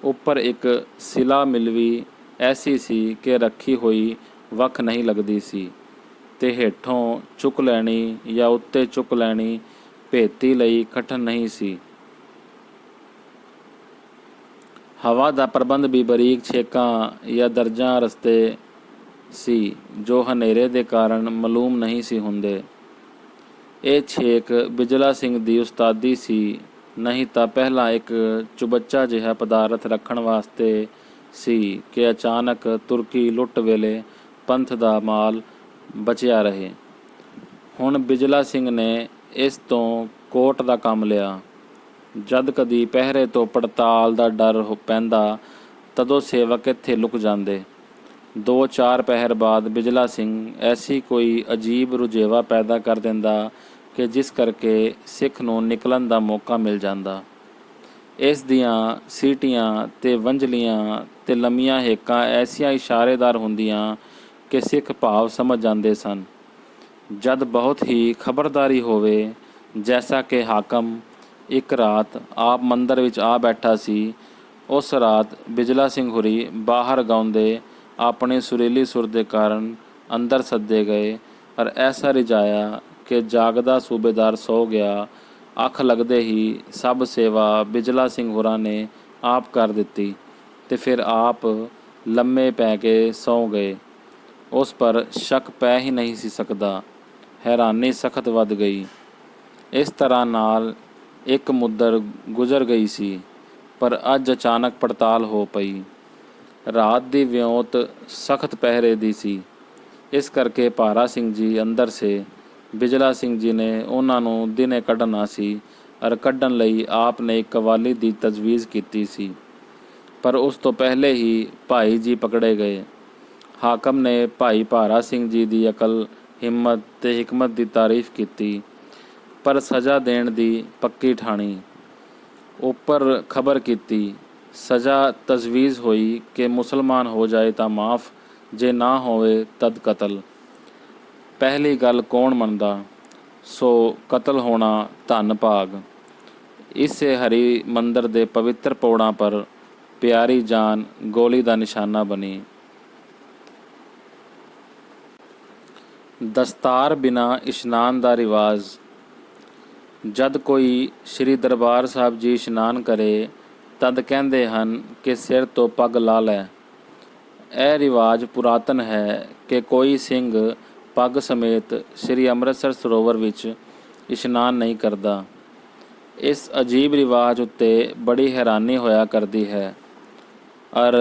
S1: ਉੱਪਰ ਇੱਕ ਸਿਲਾ ਮਿਲਵੀ ਐਸੀ ਸੀ ਕਿ ਰੱਖੀ ਹੋਈ ਵੱਖ ਨਹੀਂ ਲੱਗਦੀ ਸੀ, ਤੇ ਹੇਠੋਂ ਚੁੱਕ ਲੈਣੀ ਜਾਂ ਉੱਤੇ ਚੁੱਕ ਲੈਣੀ ਭੇਤੀ ਲਈ ਕਠਨ ਨਹੀਂ ਸੀ। ਹਵਾ ਦਾ ਪ੍ਰਬੰਧ ਵੀ ਬਰੀਕ ਛੇਕਾਂ ਜਾਂ ਦਰਜਾਂ ਰਸਤੇ ਸੀ, ਜੋ ਹਨੇਰੇ ਦੇ ਕਾਰਨ ਮਾਲੂਮ ਨਹੀਂ ਸੀ ਹੁੰਦੇ। ਇਹ ਛੇਕ ਬਿਜਲਾ ਸਿੰਘ ਦੀ ਉਸਤਾਦੀ ਸੀ, ਨਹੀਂ ਤਾਂ ਪਹਿਲਾਂ ਇੱਕ ਚੁਬੱਚਾ ਜਿਹਾ ਪਦਾਰਥ ਰੱਖਣ ਵਾਸਤੇ ਸੀ ਕਿ ਅਚਾਨਕ ਤੁਰਕੀ ਲੁੱਟ ਵੇਲੇ ਪੰਥ ਦਾ ਮਾਲ ਬਚਿਆ ਰਹੇ। ਹੁਣ ਬਿਜਲਾ ਸਿੰਘ ਨੇ ਇਸ ਤੋਂ ਕੋਟ ਦਾ ਕੰਮ ਲਿਆ। ਜਦ ਕਦੀ ਪਹਿਰੇ ਤੋਂ ਪੜਤਾਲ ਦਾ ਡਰ ਪੈਂਦਾ ਤਦੋਂ ਸੇਵਕ ਇੱਥੇ ਲੁਕ ਜਾਂਦੇ। 2-4 ਪਹਿਰ ਬਾਅਦ ਬਿਜਲਾ ਸਿੰਘ ਐਸੀ ਕੋਈ ਅਜੀਬ ਰੁਝੇਵਾ ਪੈਦਾ ਕਰ ਦਿੰਦਾ ਕਿ ਜਿਸ ਕਰਕੇ ਸਿੱਖ ਨੂੰ ਨਿਕਲਣ ਦਾ ਮੌਕਾ ਮਿਲ ਜਾਂਦਾ। ਇਸ ਦੀਆਂ ਸੀਟੀਆਂ ਤੇ ਵੰਝਲੀਆਂ ਤੇ ਲੰਮੀਆਂ ਹੇਕਾਂ ਐਸੀਆਂ ਇਸ਼ਾਰੇਦਾਰ ਹੁੰਦੀਆਂ ਕਿ ਸਿੱਖ ਭਾਵ ਸਮਝ ਜਾਂਦੇ ਸਨ। ਜਦ ਬਹੁਤ ਹੀ ਖਬਰਦਾਰੀ ਹੋਵੇ, ਜੈਸਾ ਕਿ ਹਾਕਮ ਇੱਕ ਰਾਤ ਆਪ ਮੰਦਰ ਵਿੱਚ ਆ ਬੈਠਾ ਸੀ, ਉਸ ਰਾਤ ਬਿਜਲਾ ਸਿੰਘ ਹੁਰੀ ਬਾਹਰ ਗਾਉਂਦੇ ਆਪਣੀ ਸੁਰੀਲੀ ਸੁਰ ਦੇ ਕਾਰਨ ਅੰਦਰ ਸੱਦੇ ਗਏ ਔਰ ਐਸਾ ਰਿਝਾਇਆ ਕਿ ਜਾਗਦਾ ਸੂਬੇਦਾਰ ਸੌ ਗਿਆ। ਅੱਖ ਲੱਗਦੇ ਹੀ ਸਭ ਸੇਵਾ ਬਿਜਲਾ ਸਿੰਘ ਹੋਰਾਂ ਨੇ ਆਪ ਕਰ ਦਿੱਤੀ ਤੇ ਫਿਰ ਆਪ ਲੰਮੇ ਪੈ ਕੇ ਸੌਂ ਗਏ। ਉਸ ਪਰ ਸ਼ੱਕ ਪੈ ਹੀ ਨਹੀਂ ਸੀ ਸਕਦਾ। ਹੈਰਾਨੀ ਸਖਤ ਵੱਧ ਗਈ। ਇਸ ਤਰ੍ਹਾਂ ਨਾਲ ਇੱਕ ਮੁੱਦਰ ਗੁਜ਼ਰ ਗਈ ਸੀ, ਪਰ ਅੱਜ ਅਚਾਨਕ ਪੜਤਾਲ ਹੋ ਪਈ। ਰਾਤ ਦੀ ਵਿਉਂਤ ਸਖਤ ਪਹਿਰੇ ਦੀ ਸੀ, ਇਸ ਕਰਕੇ ਭਾਰਾ ਸਿੰਘ ਜੀ ਅੰਦਰ ਸੇ। ਬਿਜਲਾ ਸਿੰਘ ਜੀ ਨੇ ਉਹਨਾਂ ਨੂੰ ਦਿਨੇ ਕੱਢਣਾ ਸੀ ਔਰ ਕੱਢਣ ਲਈ ਆਪ ਨੇ ਇੱਕ ਕਵਾਲੀ ਦੀ ਤਜਵੀਜ਼ ਕੀਤੀ ਸੀ, ਪਰ ਉਸ ਤੋਂ ਪਹਿਲੇ ਹੀ ਭਾਈ ਜੀ ਪਕੜੇ ਗਏ। ਹਾਕਮ ਨੇ ਭਾਈ ਭਾਰਾ ਸਿੰਘ ਜੀ ਦੀ ਅਕਲ, ਹਿੰਮਤ ਤੇ ਹਕਮਤ ਦੀ ਤਾਰੀਫ ਕੀਤੀ, ਪਰ ਸਜ਼ਾ ਦੇਣ ਦੀ ਪੱਕੀ ਠਾਣੀ। ਉੱਪਰ ਖਬਰ ਕੀਤੀ, ਸਜ਼ਾ ਤਜਵੀਜ਼ ਹੋਈ ਕਿ ਮੁਸਲਮਾਨ ਹੋ ਜਾਏ ਤਾਂ ਮਾफ़, ਜੇ ਨਾ ਹੋਵੇ ਤਦ ਕਤਲ। ਪਹਿਲੀ ਗੱਲ ਕੌਣ ਮੰਨਦਾ, ਸੋ ਕਤਲ ਹੋਣਾ ਧੰਨ ਭਾਗ। ਇਸੇ ਹਰੀ ਮੰਦਰ ਦੇ ਪਵਿੱਤਰ ਪੌੜਾਂ ਪਰ ਪਿਆਰੀ ਜਾਨ ਗੋਲੀ ਦਾ ਨਿਸ਼ਾਨਾ ਬਣੀ। ਦਸਤਾਰ ਬਿਨਾਂ ਇਸ਼ਨਾਨ ਦਾ ਰਿਵਾਜ਼। ਜਦ ਕੋਈ ਸ਼੍ਰੀ ਦਰਬਾਰ ਸਾਹਿਬ ਜੀ ਇਸ਼ਨਾਨ ਕਰੇ ਤਦ ਕਹਿੰਦੇ ਹਨ ਕਿ ਸਿਰ ਤੋਂ ਪੱਗ ਲਾ ਲੈ। ਇਹ ਰਿਵਾਜ਼ ਪੁਰਾਤਨ ਹੈ ਕਿ ਕੋਈ ਸਿੰਘ ਪੱਗ ਸਮੇਤ ਸ਼੍ਰੀ ਅੰਮ੍ਰਿਤਸਰ ਸਰੋਵਰ ਵਿੱਚ ਇਸ਼ਨਾਨ ਨਹੀਂ ਕਰਦਾ। ਇਸ ਅਜੀਬ ਰਿਵਾਜ ਉੱਤੇ ਬੜੀ ਹੈਰਾਨੀ ਹੋਇਆ ਕਰਦੀ ਹੈ ਔਰ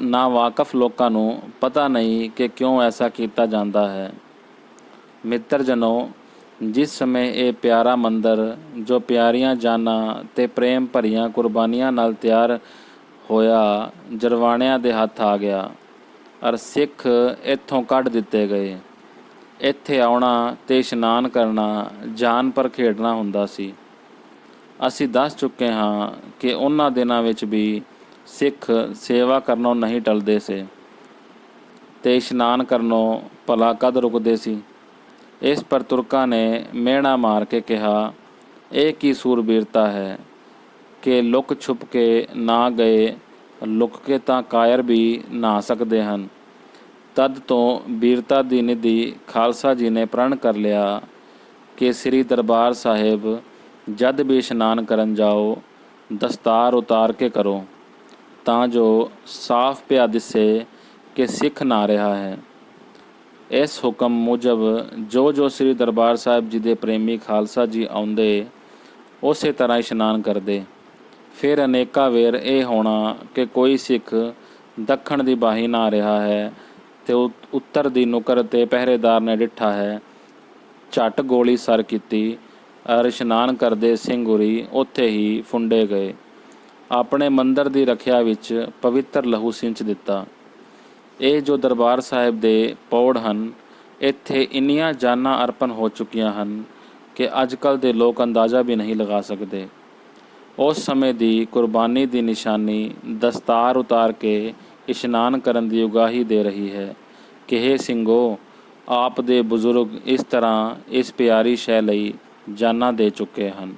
S1: ਨਾ ਵਾਕਫ ਲੋਕਾਂ ਨੂੰ ਪਤਾ ਨਹੀਂ ਕਿ ਕਿਉਂ ਐਸਾ ਕੀਤਾ ਜਾਂਦਾ ਹੈ। ਮਿੱਤਰ ਜਨੋ, ਜਿਸ ਸਮੇਂ ਇਹ ਪਿਆਰਾ ਮੰਦਰ ਜੋ ਪਿਆਰੀਆਂ ਜਾਨਾਂ ਤੇ ਪ੍ਰੇਮ ਭਰੀਆਂ ਕੁਰਬਾਨੀਆਂ ਨਾਲ ਤਿਆਰ ਹੋਇਆ ਜਰਵਾਣਿਆਂ ਦੇ ਹੱਥ ਆ ਗਿਆ ਔਰ ਸਿੱਖ ਇੱਥੋਂ ਕੱਢ ਦਿੱਤੇ ਗਏ, ਇੱਥੇ ਆਉਣਾ ਤੇ ਇਸ਼ਨਾਨ ਕਰਨਾ ਜਾਨ ਪਰ ਖੇਡਣਾ ਹੁੰਦਾ ਸੀ। ਅਸੀਂ ਦੱਸ ਚੁੱਕੇ ਹਾਂ ਕਿ ਉਹਨਾਂ ਦਿਨਾਂ ਵਿੱਚ ਵੀ ਸਿੱਖ ਸੇਵਾ ਕਰਨੋਂ ਨਹੀਂ ਟਲਦੇ ਸੇ ਤੇ ਇਸ਼ਨਾਨ ਕਰਨੋਂ ਭਲਾ ਕਦ ਰੁਕਦੇ ਸੀ। ਇਸ ਪਰ ਤੁਰਕਾਂ ਨੇ ਮਿਹਣਾ ਮਾਰ ਕੇ ਕਿਹਾ, ਇਹ ਕੀ ਸੂਰਬੀਰਤਾ ਹੈ ਕਿ ਲੁਕ ਛੁਪ ਕੇ ਨਾ ਗਏ, ਲੁਕ ਕੇ ਤਾਂ ਕਾਇਰ ਵੀ ਨਹਾ ਸਕਦੇ ਹਨ। ਤਦ ਤੋਂ ਬੀਰਤਾ ਦੀ ਨਿਧੀ ਖਾਲਸਾ ਜੀ ਨੇ ਪ੍ਰਣ ਕਰ ਲਿਆ ਕਿ ਸ੍ਰੀ ਦਰਬਾਰ ਸਾਹਿਬ ਜਦ ਵੀ ਇਸ਼ਨਾਨ ਕਰਨ ਜਾਓ, ਦਸਤਾਰ ਉਤਾਰ ਕੇ ਕਰੋ, ਤਾਂ ਜੋ ਸਾਫ਼ ਪਿਆ ਦਿਸੇ ਕਿ ਸਿੱਖ ਨਹਾ ਰਿਹਾ ਹੈ। ਇਸ ਹੁਕਮ ਮੁਜਬ ਜੋ ਸ੍ਰੀ ਦਰਬਾਰ ਸਾਹਿਬ ਜੀ ਦੇ ਪ੍ਰੇਮੀ ਖਾਲਸਾ ਜੀ ਆਉਂਦੇ, ਉਸੇ ਤਰ੍ਹਾਂ ਇਸ਼ਨਾਨ ਕਰਦੇ। ਫਿਰ ਅਨੇਕਾਂ ਵੇਰ ਇਹ ਹੋਣਾ ਕਿ ਕੋਈ ਸਿੱਖ ਦੱਖਣ ਦੀ ਬਾਹੀ ਨਹਾ ਰਿਹਾ ਹੈ ਤੇ ਉੱਤਰ ਦੀ ਨੁਕਰ ਤੇ ਪਹਿਰੇਦਾਰ ਨੇ ਡਿੱਠਾ ਹੈ। ਝੱਟ ਗੋਲੀ ਸਰ ਕੀਤੀ ਔਰ ਇਸ਼ਨਾਨ ਕਰਦੇ ਸਿੰਘ ਹੁਰੀ ਉੱਥੇ ਹੀ ਫੁੰਡੇ ਗਏ। ਆਪਣੇ ਮੰਦਰ ਦੀ ਰੱਖਿਆ ਵਿੱਚ ਪਵਿੱਤਰ ਲਹੂ ਸਿੰਚ ਦਿੱਤਾ। ਇਹ ਜੋ ਦਰਬਾਰ ਸਾਹਿਬ ਦੇ ਪੌੜ ਹਨ, ਇੱਥੇ ਇੰਨੀਆਂ ਜਾਨਾਂ ਅਰਪਣ ਹੋ ਚੁੱਕੀਆਂ ਹਨ ਕਿ ਅੱਜ ਕੱਲ੍ਹ ਦੇ ਲੋਕ ਅੰਦਾਜ਼ਾ ਵੀ ਨਹੀਂ ਲਗਾ ਸਕਦੇ। ਉਸ ਸਮੇਂ ਦੀ ਕੁਰਬਾਨੀ ਦੀ ਨਿਸ਼ਾਨੀ ਦਸਤਾਰ ਉਤਾਰ ਕੇ ਇਸ਼ਨਾਨ ਕਰਨ ਦੀ ਉਗਾਹੀ ਦੇ ਰਹੀ ਹੈ ਕਿ ਹੇ ਸਿੰਘੋ, ਆਪ ਦੇ ਬਜ਼ੁਰਗ ਇਸ ਤਰ੍ਹਾਂ ਇਸ ਪਿਆਰੀ ਸ਼ੈ ਲਈ ਜਾਨਾਂ ਦੇ ਚੁੱਕੇ ਹਨ।